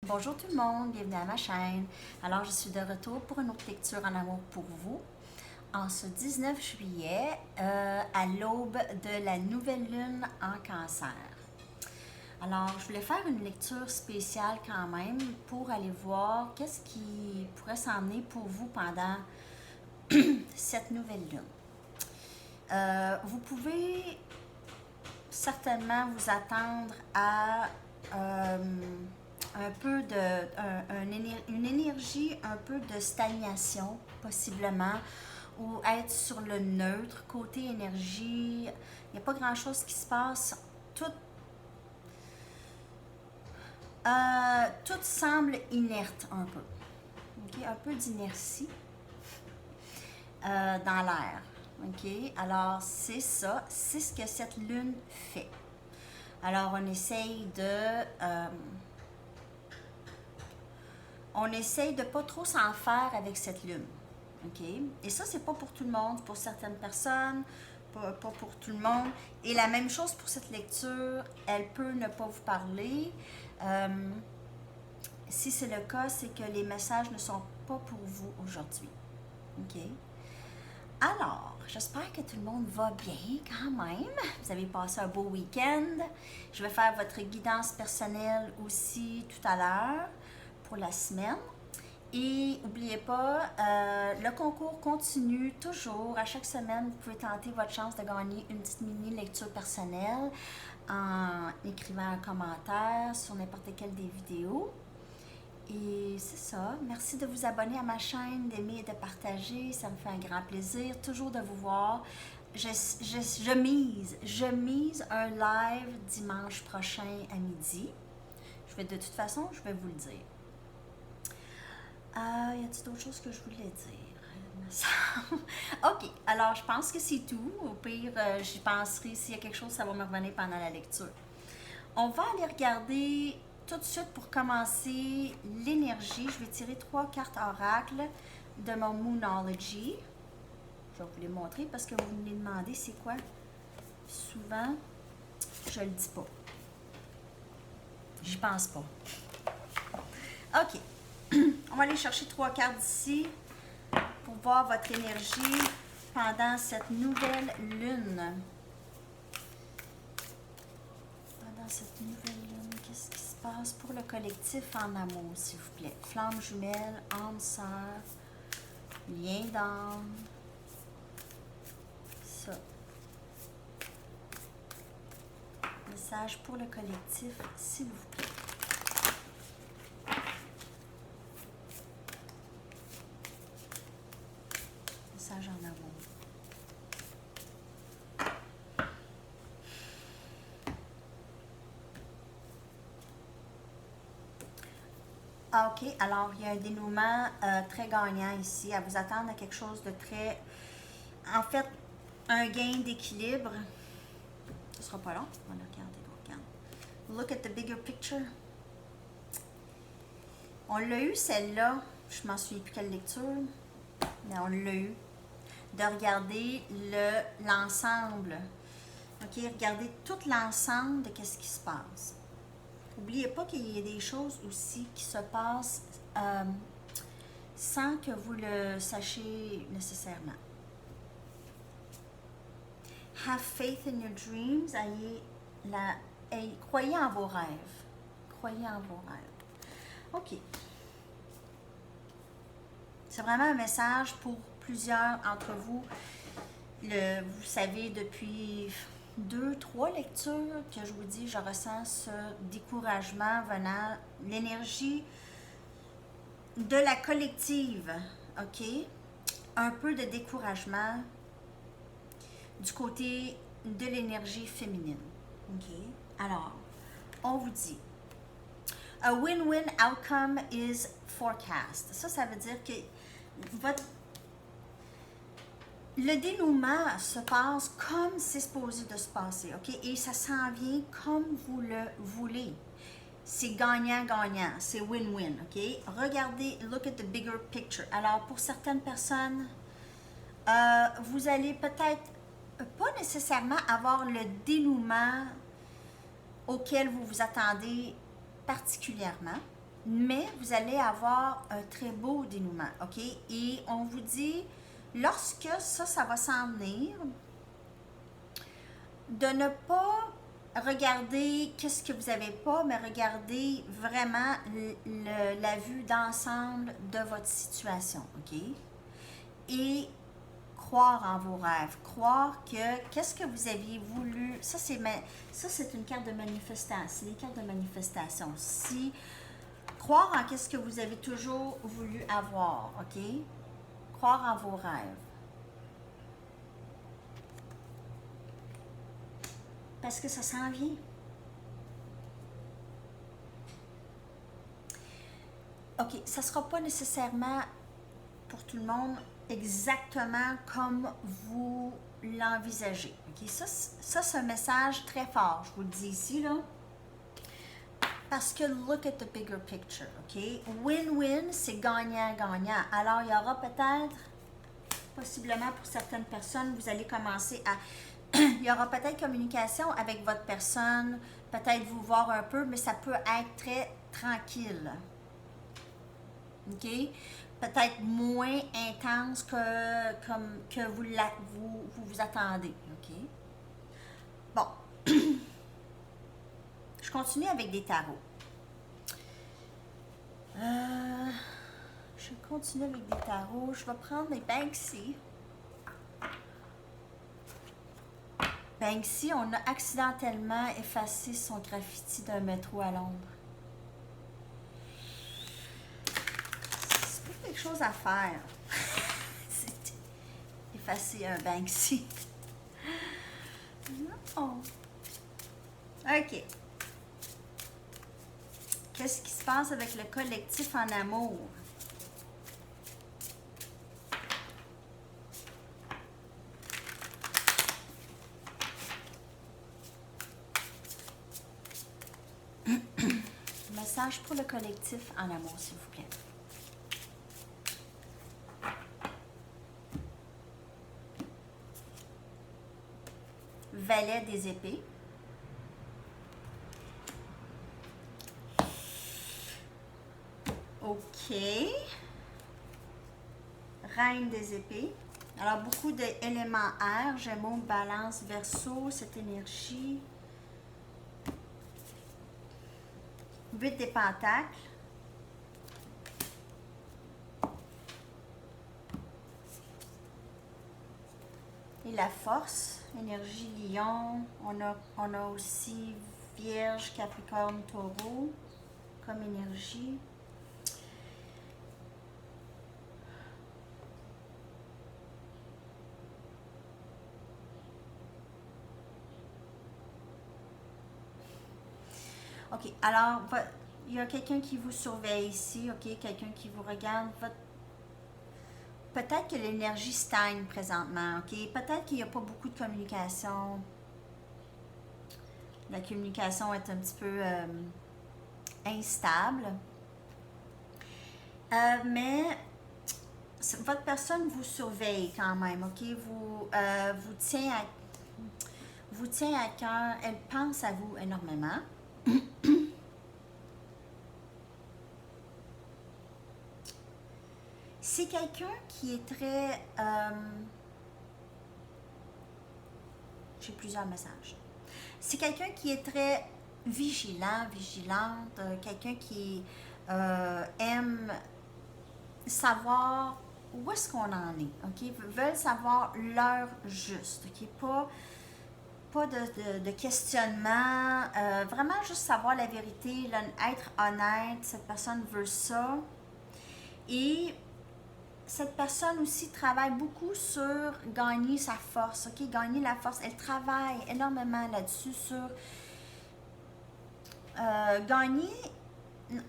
Bonjour tout le monde, bienvenue à ma chaîne. Alors, je suis de retour pour une autre lecture en amour pour vous. En ce 19 juillet, à l'aube de la nouvelle lune en cancer. Alors, je voulais faire une lecture spéciale quand même pour aller voir qu'est-ce qui pourrait s'emmener pour vous pendant cette nouvelle lune. Vous pouvez certainement vous attendre à un peu une énergie un peu de stagnation possiblement, ou être sur le neutre. Côté énergie, il n'y a pas grand chose qui se passe. Tout semble inerte un peu. Okay? Un peu d'inertie dans l'air. Okay? Alors c'est ça, c'est ce que cette lune fait. Alors on essaye de pas trop s'en faire avec cette lune. Okay? Et ça, c'est pas pour tout le monde, pour certaines personnes, pas pour tout le monde. Et la même chose pour cette lecture, elle peut ne pas vous parler. Si c'est le cas, c'est que les messages ne sont pas pour vous aujourd'hui. OK? Alors, j'espère que tout le monde va bien quand même. Vous avez passé un beau week-end. Je vais faire votre guidance personnelle aussi tout à l'heure pour la semaine. Et n'oubliez pas, le concours continue toujours. À chaque semaine, vous pouvez tenter votre chance de gagner une petite mini lecture personnelle en écrivant un commentaire sur n'importe quelle des vidéos. Et c'est ça. Merci de vous abonner à ma chaîne, d'aimer et de partager. Ça me fait un grand plaisir toujours de vous voir. Je mise un live dimanche prochain à midi. De toute façon, je vais vous le dire. Y a-t-il d'autres choses que je voulais dire? Ok, alors je pense que c'est tout. Au pire, j'y penserai. S'il y a quelque chose, ça va me revenir pendant la lecture. On va aller regarder tout de suite pour commencer l'énergie. Je vais tirer 3 cartes oracles de mon Moonology. Je vais vous les montrer parce que vous me les demandez c'est quoi. Souvent, je le dis pas. J'y pense pas. Ok. On va aller chercher 3 cartes d'ici pour voir votre énergie pendant cette nouvelle lune. Pendant cette nouvelle lune, qu'est-ce qui se passe pour le collectif en amour, s'il vous plaît? Flamme jumelle, âme sœur, lien d'âme. Ça. Message pour le collectif, s'il vous plaît. En amour. Ah, ok, alors il y a un dénouement très gagnant ici, à vous attendre à quelque chose de très... En fait, un gain d'équilibre. Ce sera pas long, on va regarder. Look at the bigger picture. On l'a eu celle-là, je m'en souviens plus quelle lecture, mais on l'a eu. De regarder l'ensemble. OK, regardez tout l'ensemble de ce qui se passe. N'oubliez pas qu'il y a des choses aussi qui se passent sans que vous le sachiez nécessairement. Have faith in your dreams. Croyez en vos rêves. Croyez en vos rêves. OK. C'est vraiment un message pour plusieurs d'entre vous. Vous savez, depuis 2-3 lectures que je vous dis, je ressens ce découragement venant, l'énergie de la collective, ok? Un peu de découragement du côté de l'énergie féminine, ok? Alors, on vous dit, a win-win outcome is forecast. Ça veut dire que le dénouement se passe comme c'est supposé de se passer, ok? Et ça s'en vient comme vous le voulez. C'est gagnant-gagnant, c'est win-win, ok? Regardez, look at the bigger picture. Alors, pour certaines personnes, vous allez peut-être pas nécessairement avoir le dénouement auquel vous vous attendez particulièrement, mais vous allez avoir un très beau dénouement, OK? Et on vous dit, lorsque ça va s'en venir, de ne pas regarder qu'est-ce que vous n'avez pas, mais regardez vraiment la vue d'ensemble de votre situation, OK? Et croire en vos rêves, croire que qu'est-ce que vous aviez voulu, ça c'est une carte de manifestation, c'est des cartes de manifestation. Si croire en qu'est-ce que vous avez toujours voulu avoir, OK? Croire en vos rêves. Parce que ça s'en vient. OK, ça ne sera pas nécessairement pour tout le monde exactement comme vous l'envisagez. OK, ça c'est un message très fort, je vous le dis ici, là. Parce que look at the bigger picture, OK? Win-win, c'est gagnant-gagnant. Alors, il y aura peut-être, possiblement pour certaines personnes, vous allez commencer à... il y aura peut-être communication avec votre personne, peut-être vous voir un peu, mais ça peut être très tranquille. OK? Peut-être moins intense que vous attendez. OK? Bon. Je continue avec des tarots. Je continue avec des tarots. Je vais prendre les Banksy. Banksy, on a accidentellement effacé son graffiti d'un métro à Londres. C'est pas quelque chose à faire. C'est effacer un Banksy. Non. OK. Qu'est-ce qui se passe avec le collectif en amour? Message pour le collectif en amour, s'il vous plaît. Valet des épées. OK. Reine des épées. Alors, beaucoup d'éléments air, Gémeaux, Balance, Verseau, cette énergie. 8 des pentacles. Et la force, énergie lion. On a aussi Vierge, Capricorne, Taureau comme énergie. OK, alors, il y a quelqu'un qui vous surveille ici, OK? Quelqu'un qui vous regarde. Peut-être que l'énergie stagne présentement, OK? Peut-être qu'il n'y a pas beaucoup de communication. La communication est un petit peu instable. Mais votre personne vous surveille quand même, OK? Vous tient à cœur. Elle pense à vous énormément. C'est quelqu'un qui est très... j'ai plusieurs messages. C'est quelqu'un qui est très vigilante, quelqu'un qui aime savoir où est-ce qu'on en est, OK? Veulent savoir l'heure juste, OK? Pas de questionnement, vraiment juste savoir la vérité, être honnête, cette personne veut ça. Et cette personne aussi travaille beaucoup sur gagner sa force, OK? Gagner la force. Elle travaille énormément là-dessus, sur gagner,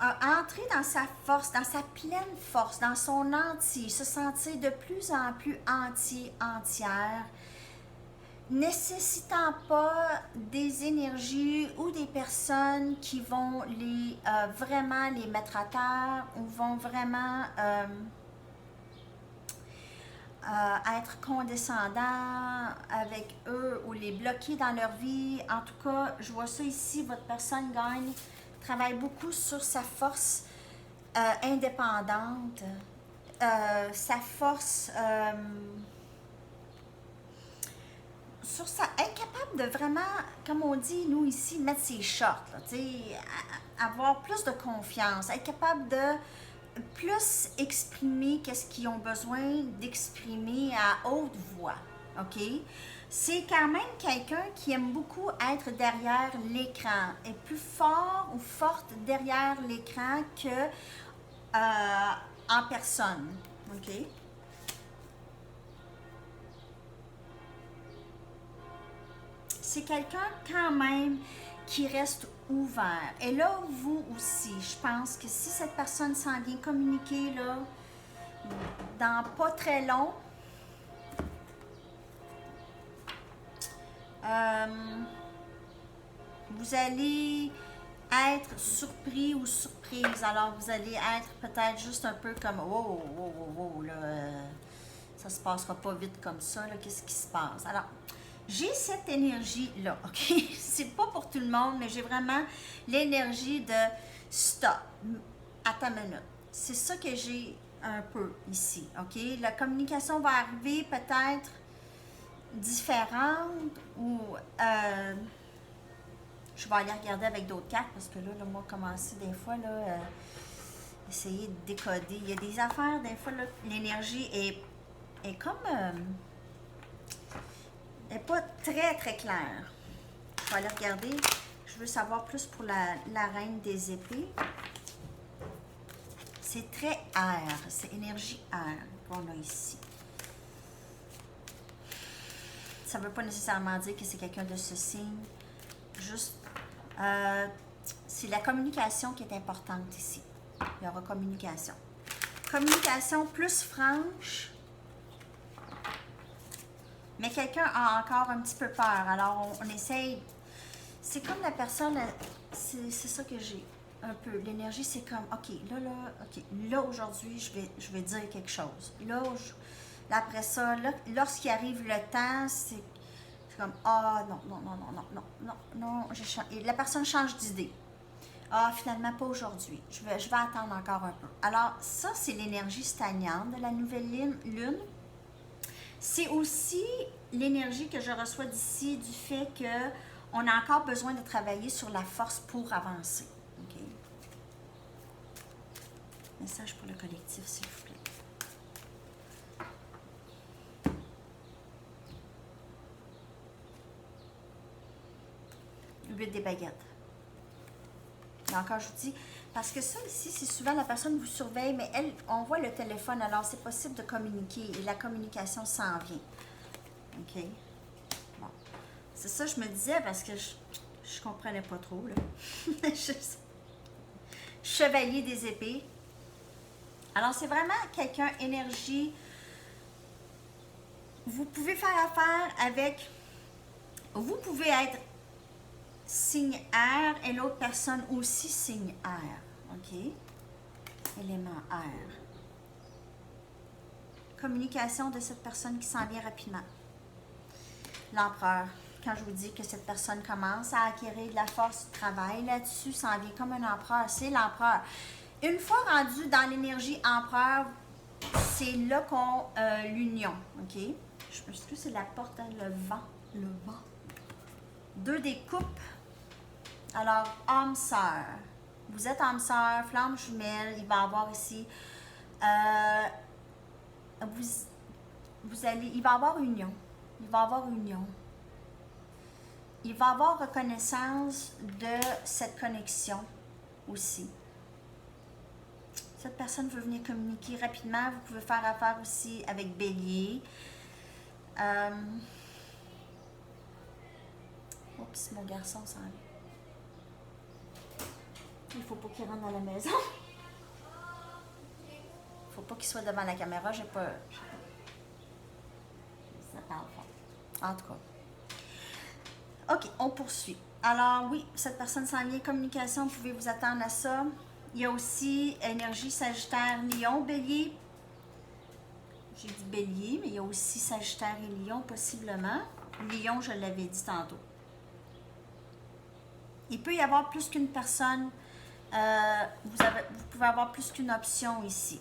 entrer dans sa force, dans sa pleine force, dans son entier, se sentir de plus en plus entier, entière, nécessitant pas des énergies ou des personnes qui vont vraiment les mettre à terre ou vont vraiment être condescendant avec eux ou les bloquer dans leur vie. En tout cas, je vois ça ici, votre personne travaille beaucoup sur sa force, indépendante, sa force, sur ça, être capable de vraiment, comme on dit nous ici, mettre ses shorts, là, avoir plus de confiance, être capable de plus exprimer qu'est-ce qu'ils ont besoin d'exprimer à haute voix, ok? C'est quand même quelqu'un qui aime beaucoup être derrière l'écran, est plus fort ou forte derrière l'écran que en personne, ok? C'est quelqu'un quand même qui reste ouvert. Et là, vous aussi, je pense que si cette personne s'en vient communiquer là, dans pas très long, vous allez être surpris ou surprise. Alors, vous allez être peut-être juste un peu comme wow, wow, wow, wow, là, ça se passera pas vite comme ça, là, qu'est-ce qui se passe? Alors, j'ai cette énergie-là, ok? C'est pas pour tout le monde, mais j'ai vraiment l'énergie de stop, attends une minute. C'est ça que j'ai un peu ici, ok? La communication va arriver peut-être différente ou je vais aller regarder avec d'autres cartes parce que là moi, commencer des fois, là, essayer de décoder. Il y a des affaires, des fois, là, l'énergie est comme... n'est pas très, très claire. Je vais aller regarder. Je veux savoir plus pour la reine des épées. C'est très air. C'est énergie air qu'on a ici. Ça ne veut pas nécessairement dire que c'est quelqu'un de ce signe. Juste, c'est la communication qui est importante ici. Il y aura communication. Communication plus franche. Mais quelqu'un a encore un petit peu peur. Alors, on essaye. C'est comme la personne, c'est ça que j'ai un peu. L'énergie, c'est comme, OK, là, aujourd'hui, je vais dire quelque chose. Là, après ça, là, lorsqu'il arrive le temps, c'est comme, ah, non, et la personne change d'idée. Ah, finalement, pas aujourd'hui. Je vais attendre encore un peu. Alors, ça, c'est l'énergie stagnante de la nouvelle lune. C'est aussi l'énergie que je reçois d'ici du fait qu'on a encore besoin de travailler sur la force pour avancer. OK? Message pour le collectif, s'il vous plaît. 8 des baguettes. Et encore, je vous dis, parce que ça ici, c'est souvent la personne vous surveille, mais elle, on voit le téléphone, alors c'est possible de communiquer et la communication s'en vient. OK? Bon. C'est ça, je me disais, parce que je comprenais pas trop, là. Chevalier des épées. Alors, c'est vraiment quelqu'un, énergie. Vous pouvez faire affaire avec... Vous pouvez être signe air et l'autre personne aussi signe air. OK? Élément air. Communication de cette personne qui s'en vient rapidement. L'empereur. Quand je vous dis que cette personne commence à acquérir de la force du travail là-dessus, s'en vient comme un empereur. C'est l'empereur. Une fois rendu dans l'énergie empereur, c'est là qu'on... l'union. OK? Je pense que c'est la porte, hein, le vent. Le vent. 2 des coupes. Alors, âme-sœur. Vous êtes âme-sœur, flamme jumelle. Il va y avoir ici... il va y avoir union. Il va y avoir union. Il va y avoir reconnaissance de cette connexion aussi. Cette personne veut venir communiquer rapidement. Vous pouvez faire affaire aussi avec Bélier. Oups, mon garçon s'en vient. Il ne faut pas qu'il rentre dans la maison. Il ne faut pas qu'il soit devant la caméra. J'ai pas... Ça parle fort. En tout cas. OK, on poursuit. Alors, oui, cette personne s'en vient communication. Vous pouvez vous attendre à ça. Il y a aussi énergie Sagittaire, Lion, Bélier. J'ai dit Bélier, mais il y a aussi Sagittaire et Lion, possiblement. Lion, je l'avais dit tantôt. Il peut y avoir plus qu'une personne vous pouvez avoir plus qu'une option ici.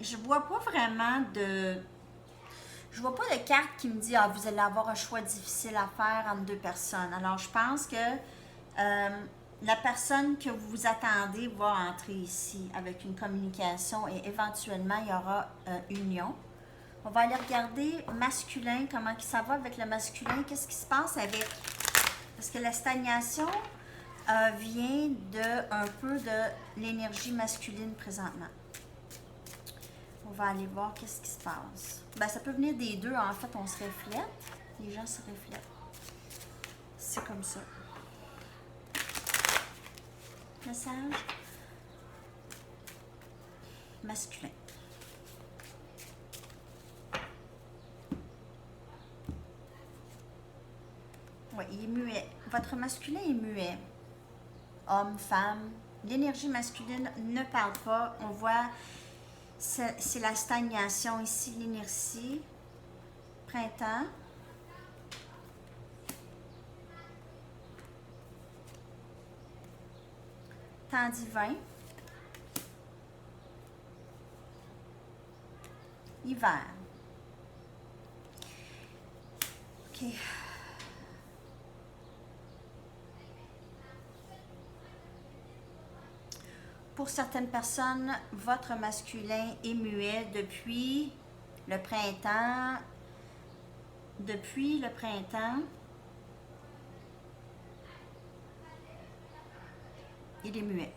Je vois pas vraiment de... Je vois pas de carte qui me dit « Ah, vous allez avoir un choix difficile à faire entre deux personnes. » Alors, je pense que la personne que vous vous attendez va entrer ici avec une communication et éventuellement, il y aura union. On va aller regarder masculin, comment ça va avec le masculin, qu'est-ce qui se passe avec... Parce que la stagnation vient un peu de l'énergie masculine présentement. On va aller voir qu'est-ce qui se passe. Ben, ça peut venir des deux. En fait, on se reflète. Les gens se reflètent. C'est comme ça. Message masculin. Oui, il est muet. Votre masculin est muet. Homme, femme. L'énergie masculine ne parle pas. On voit... C'est la stagnation ici, l'inertie. Printemps. Temps divin. Hiver. OK. Pour certaines personnes, votre masculin est muet depuis le printemps. Depuis le printemps, il est muet.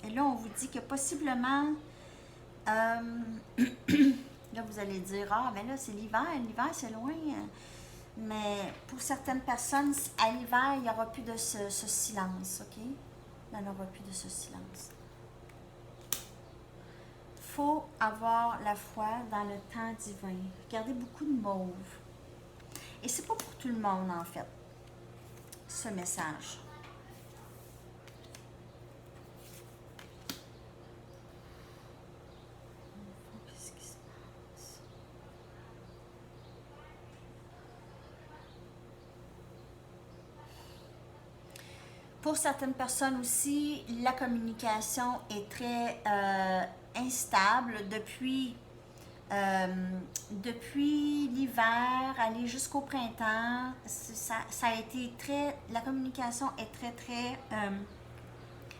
Et là, on vous dit que possiblement, là, vous allez dire, ah, mais là, c'est l'hiver, c'est loin. Mais pour certaines personnes, à l'hiver, il n'y aura plus de ce silence, OK? Il n'y aura plus de ce silence. Il faut avoir la foi dans le temps divin. Regardez beaucoup de mauve. Et c'est pas pour tout le monde, en fait, ce message. Qu'est-ce qui se passe? Pour certaines personnes aussi, la communication est très instable depuis l'hiver, aller jusqu'au printemps. Ça a été très... La communication est très...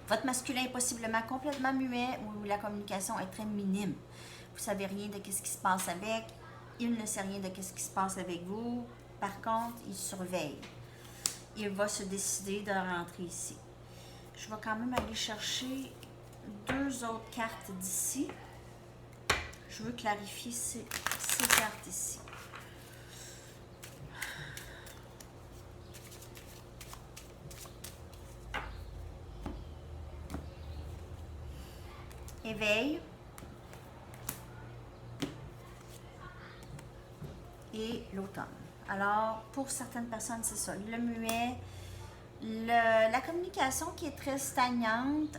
votre masculin est possiblement complètement muet ou la communication est très minime. Vous ne savez rien de ce qui se passe avec. Il ne sait rien de ce qui se passe avec vous. Par contre, il surveille. Il va se décider de rentrer ici. Je vais quand même aller chercher 2 autres cartes d'ici. Je veux clarifier ces cartes ici. Éveil. Et l'automne. Alors, pour certaines personnes, c'est ça. Le muet, la communication qui est très stagnante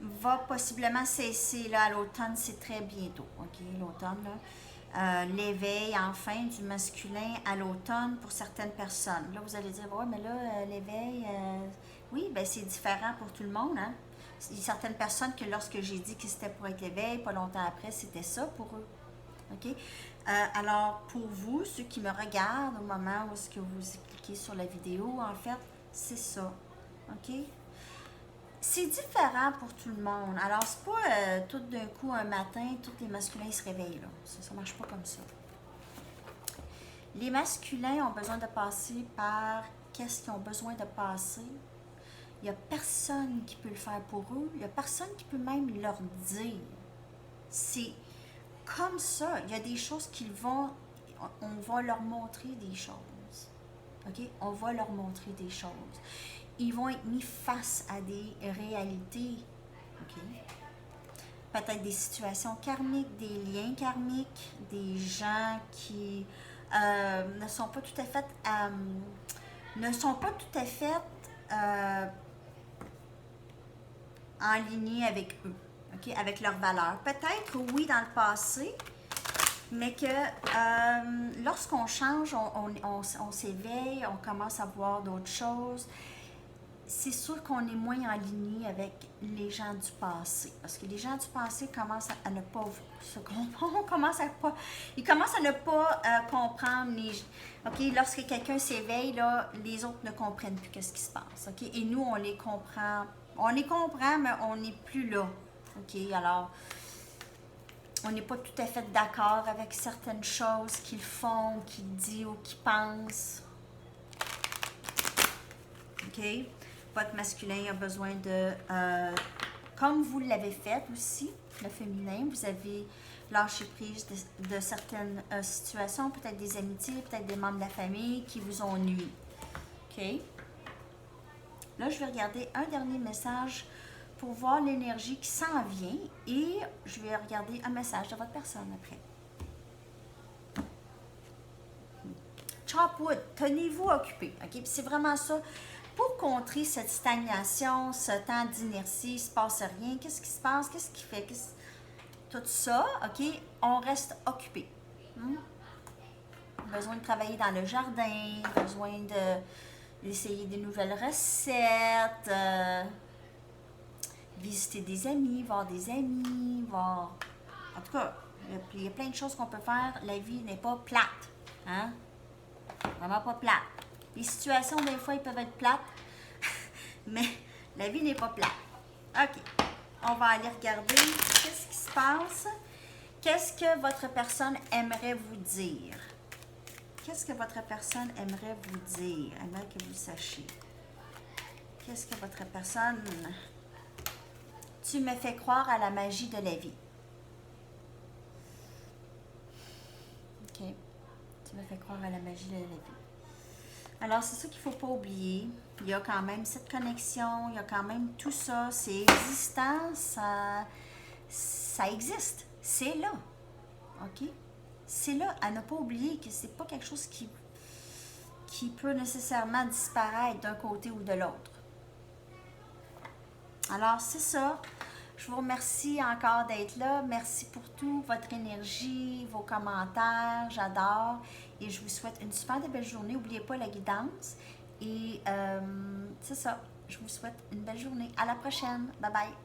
va possiblement cesser là, à l'automne, c'est très bientôt. OK, l'automne, là. L'éveil, enfin, du masculin à l'automne pour certaines personnes. Là, vous allez dire, ouais, mais là, l'éveil, oui, ben c'est différent pour tout le monde, hein. Il y a certaines personnes que lorsque j'ai dit que c'était pour être l'éveil, pas longtemps après, c'était ça pour eux. OK? Alors, pour vous, ceux qui me regardent au moment où est-ce que vous cliquez sur la vidéo, en fait, c'est ça. OK? C'est différent pour tout le monde. Alors, c'est pas tout d'un coup, un matin, tous les masculins se réveillent, là. Ça marche pas comme ça. Les masculins ont besoin de passer par qu'est-ce qu'ils ont besoin de passer. Il n'y a personne qui peut le faire pour eux. Il n'y a personne qui peut même leur dire. C'est comme ça. Il y a des choses on va leur montrer des choses. OK? On va leur montrer des choses. Ils vont être mis face à des réalités. OK? Peut-être des situations karmiques, des liens karmiques, des gens qui ne sont pas tout à fait en ligne avec eux, okay? Avec leurs valeurs. Peut-être, oui, dans le passé, Mais que lorsqu'on change, on s'éveille, on commence à voir d'autres choses. C'est sûr qu'on est moins en ligne avec les gens du passé. Parce que les gens du passé commencent à ne pas se comprendre. Ils commencent à ne pas comprendre. OK, lorsque quelqu'un s'éveille, là, les autres ne comprennent plus ce qui se passe. OK? Et nous, on les comprend. On les comprend, mais on n'est plus là. OK? Alors, on n'est pas tout à fait d'accord avec certaines choses qu'ils font, qu'ils disent ou qu'ils pensent. OK? Votre masculin a besoin de, comme vous l'avez fait aussi, le féminin, vous avez lâché prise de certaines situations, peut-être des amitiés, peut-être des membres de la famille qui vous ont nui. OK? Là, je vais regarder un dernier message pour voir l'énergie qui s'en vient et je vais regarder un message de votre personne après. Chopwood, tenez-vous occupé. OK? C'est vraiment ça. Pour contrer cette stagnation, ce temps d'inertie, il ne se passe rien. Qu'est-ce qui se passe? Qu'est-ce qui fait? Tout ça, OK? On reste occupé. Besoin de travailler dans le jardin, besoin d'essayer des nouvelles recettes, visiter des amis, voir des amis, voir... En tout cas, il y a plein de choses qu'on peut faire. La vie n'est pas plate. Hein? Vraiment pas plate. Les situations, des fois, ils peuvent être plates, mais la vie n'est pas plate. OK. On va aller regarder qu'est-ce qui se passe. Qu'est-ce que votre personne aimerait vous dire? Qu'est-ce que votre personne aimerait vous dire? Aimerait que vous sachiez. Qu'est-ce que votre personne... Tu me fais croire à la magie de la vie. OK. Tu me fais croire à la magie de la vie. Alors, c'est ça qu'il ne faut pas oublier. Il y a quand même cette connexion, il y a quand même tout ça. C'est existant, ça existe. C'est là. OK? C'est là, à ne pas oublier que c'est pas quelque chose qui peut nécessairement disparaître d'un côté ou de l'autre. Alors, c'est ça. Je vous remercie encore d'être là. Merci pour tout, votre énergie, vos commentaires. J'adore. Et je vous souhaite une super belle journée. N'oubliez pas la guidance. Et c'est ça. Je vous souhaite une belle journée. À la prochaine. Bye bye.